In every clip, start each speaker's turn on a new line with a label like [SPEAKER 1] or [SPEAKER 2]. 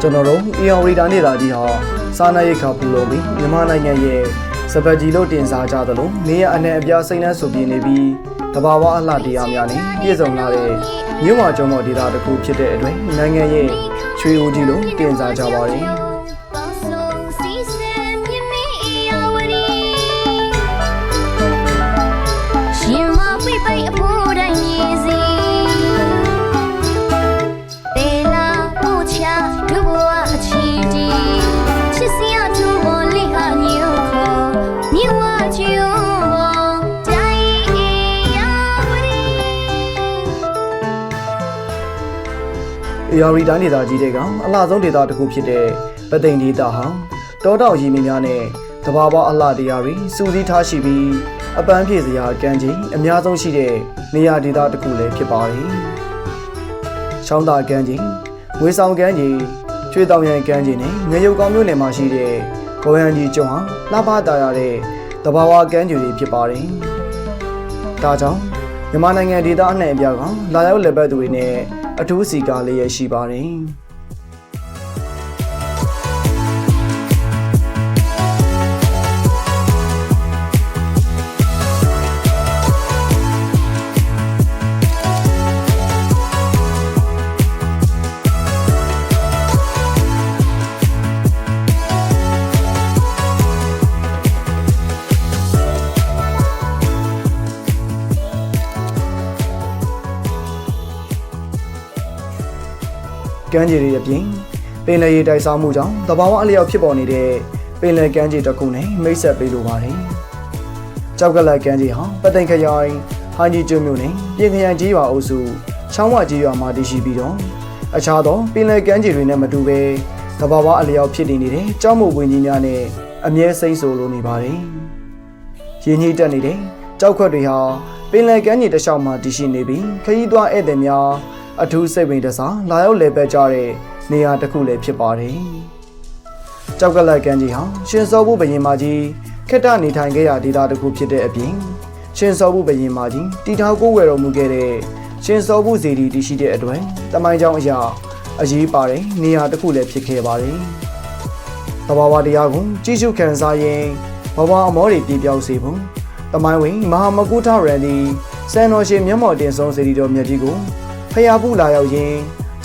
[SPEAKER 1] ကျွန်တော်တို့အေယော်ရီတာနေတာကြီးဟာစားနပ်ရိက္ခာပူလုံးပြီးမြန်မာနိုင်ငံရဲ့စပတ်ကြီးလို့တင်စားကြသလိုနေရအနေအပြားစိမ့်နှံဆိုပြနေပြီးတဘာဝအလှတရားများနဲ့ပြည့်စုံလာတဲ့မြို့ဝကျောင်းမော်ဒေတာတစ်ခုဖြစ်တဲ့အတွက်နိုင်ငံရဲ့ချွေဦးကြီးလို့တင်စားကြပါတယ်အေယာရီတိုင်းဒေသကြီးတွေကအလှဆုံးဒေသတစ်ခုဖြစ်တဲ့ပသိမ်ဒေသဟာတောတောင်ရီမင်းများနဲ့တဘာဝအလှတရားတွေစူးစီးထားရှိပြီးအပန်းဖြေစရာကမ်းခြေအများဆုံးရှိတဲ့နေရာဒေသတစ်ခုလည်းဖြစ်ပါတယ်။ချောင်းသာကမ်းခြေ၊ဝေဆောင်ကမ်းခြေ၊ချွေတောင်ရန်ကမ်းခြေနဲ့ငရုတ်ကောင်းမြို့နယ်မှာရှိတဲ့ဘောရန်ကြီးကျွန်းဟာလှပတာရတဲ့တဘာဝကမ်းခြေတွေဖြစ်ပါတယ်။ဒါကြောင့်မြန်မာနိုင်ငံဒေသအနှံ့အပြားကလာရောက်လည်ပတ်သူတွေနဲ့အထူးစီကားလေးရရှိပါတယ်။ကမ်းခြေတွေအပြင်ပင်လယ်ရေတိုက်စားမှုကြောင့်တဘာဝအလျောက်ဖြစ်ပေါ်နေတဲ့ပင်လယ်ကမ်းခြေတစ်ခုနဲ့မိတ်ဆက်ပေးလိုပါတယ်။ကြောက်ကလတ်ကမ်းခြေဟာပသိမ်ခရိုင်ဟိုင်းကြီးကျွန်းမြို့နယ်ပြင်ခရိုင်ကြီးရွာအုပ်စုချောင်းဝကြီးရွာမှာတည်ရှိပြီးတော့အခြားသောပင်လယ်ကမ်းခြေတွေနဲ့မတူဘဲတဘာဝအလျောက်ဖြစ်နေတဲ့ကျောင်းမို့ဝင်ကြီးများနဲ့အမြဲစိမ့်ဆိုလိုနေပါတယ်။ရင်းနှီးတက်နေတဲ့ကြောက်ခွက်တွေဟာပင်လယ်ကမ်းခြေတစ်လျှောက်မှာတည်ရှိနေပြီးခရီးသွားဧည့်သည်များအထူးစိတ်ဝင်တစားလာရောက်လည်ပတ်ကြတဲ့နေရာတစ်ခုလည်းဖြစ်ပါတယ်။ကြောက်ကလတ်ကမ်းခြေဟာရှင်စောဘူးဘရင်မကြီးခက်တနေထိုင်ခဲ့ရာဒေသတစ်ခုဖြစ်တဲ့အပြင်ရှင်စောဘူးဘရင်မကြီးတည်ထောင်ကိုဝယ်တော်မူခဲ့တဲ့ရှင်စောဘူးစေတီတည်ရှိတဲ့အတွက်တမိုင်းကြောင်းအရာအရေးပါတဲ့နေရာတစ်ခုလည်းဖြစ်ခဲ့ပါတယ်။တဘာဝတရားကိုကြည့်ရှုခံစားရင်ဘဝအမောတွေပြပြောက်စေဖို့တမိုင်းဝင်မဟာမကုထရန်ဒီစံတော်ရှင်မျက်မှော်တင်ဆုံးစေတီတော်မြတ်ကြီးကိုဖျားဖူးလာရောက်ရင်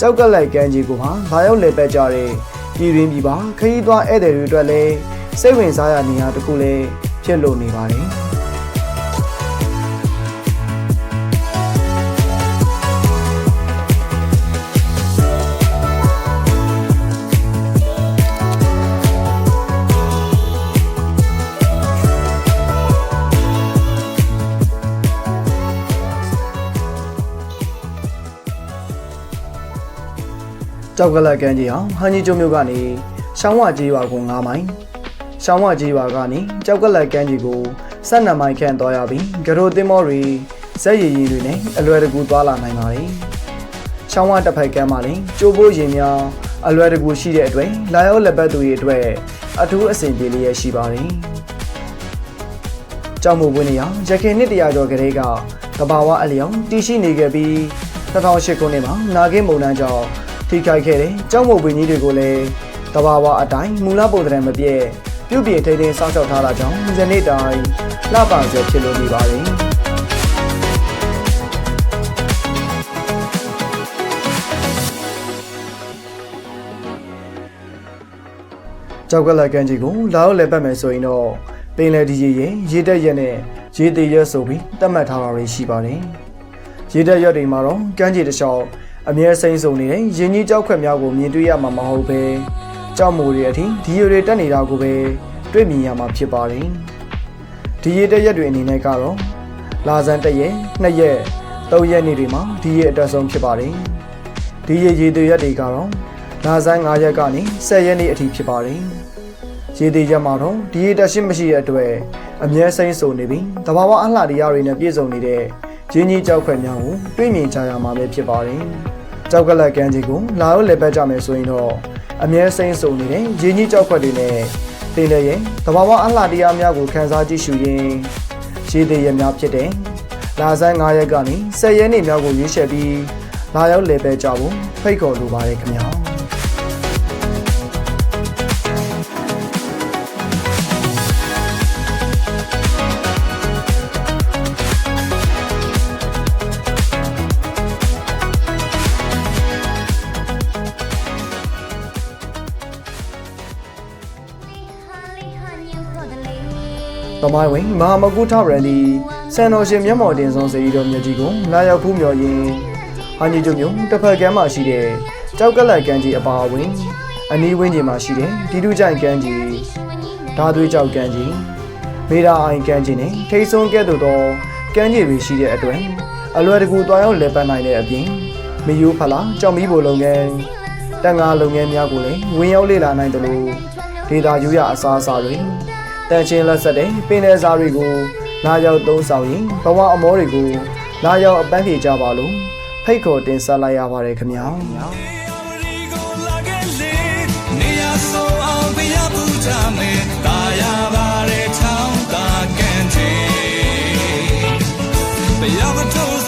[SPEAKER 1] ကြောက်ကလိုက်ကမ်းခြေကိုဟာလာရောက်လည်ပတ်ကြတဲ့ပြည်တွင်းပြည်ပခရီးသွားဧည့်သည်တွေအတွက်လည်းစိတ်ဝင်စားရနေရာတစ်ခုလည်းဖြစ်လို့နေပါတယ်ကြောက်ကလတ်ကမ်းခြေဟာဟန်ကြီးကျွန်းမြို့ကနေရှောင်းဝကြီးရွာကို9မိုင်ရှောင်းဝကြီးရွာကနေကြောက်ကလတ်ကမ်းခြေကို12မိုင်ခန့်သွားရပြီးဂရိုသင်းမောတွေဇက်ရည်ရည်တွေနဲ့အလွယ်တကူသွားလာနိုင်ပါတယ်။ရှောင်းဝတစ်ဖက်ကမ်းမှာလည်းကျိုးပိုးရင်များအလွယ်တကူရှိတဲ့အတွက်လာရောက်လက်ပတ်သူတွေအတွက်အထူးအဆင်ပြေလေးရရှိပါတယ်။ကြောက်မှုပွင့်နေရရခင်နှစ်100ကျော်ကလေးကတဘာဝအလျောက်တည်ရှိနေခဲ့ပြီး2008ခုနှစ်မှာနာဂင်းမုန်တိုင်းကြောင့်ထိခိုက်ခဲ့တဲ့ကျောင်းမုံပင်ကြီးတွေကိုလည်းတဘာဝအတိုင်းမူလပုံစံမပြည့်ပြုပြင်ထိန်းသိမ်းစောင့်ရှောက်ထားတာကြောင့်ယနေ့တိုင်လှပစေဖြစ်လို့နေပါတယ်။ကြောက်ကလတ်ကမ်းခြေကိုလာရောက်လည်ပတ်မယ်ဆိုရင်တော့ပင်လယ်ဒီရေတက်ရက်နဲ့ရေသေးရက်ဆိုပြီးသတ်မှတ်ထားတာတွေရှိပါတယ်။ရေတက်ရက်တွေမှာတော့ကမ်းခြေတစ်လျှောက်အမြဲစိမ့်စုံနေတဲ့ရင်းကြီးကြောက်ခွက်များကိုမြင်တွေ့ရမှာမဟုတ်ပဲကြောက်မိုတွေအထိဒီရီတွေတက်နေတာကိုပဲတွေ့မြင်ရမှာဖြစ်ပါတယ်။ဒီရီတက်ရက်တွေအနေနဲ့ကတော့လာဇန်1ရက်2ရက်3ရက်နေ့တွေမှာဒီရီအတက်ဆုံးဖြစ်ပါတယ်။ဒီရီသေးရက်တွေကတော့လာဇန်5ရက်ကနေ10ရက်နေ့အထိဖြစ်ပါတယ်။ရေသေးရက်မှာတော့ဒီရီတက်ရှင်းမရှိတဲ့အတွက်အမြဲစိမ့်စုံနေပြီးတဘာဝအလှတရားတွေနဲ့ပြည့်စုံနေတဲ့ရင်းကြီးကြောက်ခွက်များကိုတွေ့မြင်ကြရမှာပဲဖြစ်ပါတယ်။ကြောက်ကလတ်ကမ်းခြေကိုလာရောက်လည်ပတ်ကြမယ်ဆိုရင်တော့အမြဲစိမ့်စုံနေတဲ့ရင်းကြီးကြောက်ခွက်တွေနဲ့ပင်လယ်ရဲ့တဘာဝအလှတရားများကိုခန်းစားကြည့်ရှုရင်းရေသေးရက်များဖြစ်တဲ့လာဇန်9ရက်ကနေ10ရက်နေ့များကိုရွေးချယ်ပြီးလာရောက်လည်ပတ်ကြဖို့ဖိတ်ခေါ်လိုပါတယ်ခင်ဗျာ။ သမိုင်းဝင်မဟာမကုထဗရန်ဒီစံတော်ရှင်မျက်မှော်တင်ဆုံးစေရီတော်မြတ်ကြီးကိုလာရောက်ဖူးမြော်ရင်းဟာညီကျုံမျိုးတစ်ဖက်ကမ်းမှာရှိတဲ့ကြောက်ကလတ်ကမ်းကြီးအပါအဝင်အနီးဝန်းကျင်မှာရှိတဲ့တီတူးကြိုင်ကမ်းကြီးဓာသွေးကြောက်ကမ်းကြီးမေဒါအိုင်ကမ်းကြီးနဲ့ထိတ်ဆုံးကဲ့သို့သောကမ်းကြီးတွေရှိတဲ့အတွက်အလွယ်တကူတွားရောက်လည်ပတ်နိုင်တဲ့အပြင်မီယိုးဖလာကြောက်မီးပိုလုပ်ငန်းတန်ငါလုပ်ငန်းများကိုလည်းဝင်ရောက်လေ့လာနိုင်တယ်လို့ဒေတာယူရအစားအစာတွေတန်ချင်းလက်ဆက်တဲ့ပင်လယ်စာတွေကိုလာရောက်သုံးဆောင်ရင်ဘဝအမောတွေကိုလာရောက်အပန်းဖြေကြပါလို့ဖိတ်ခေါ်တင်ဆက်လိုက်ရပါတယ်ခင်ဗျာ
[SPEAKER 2] Beyond the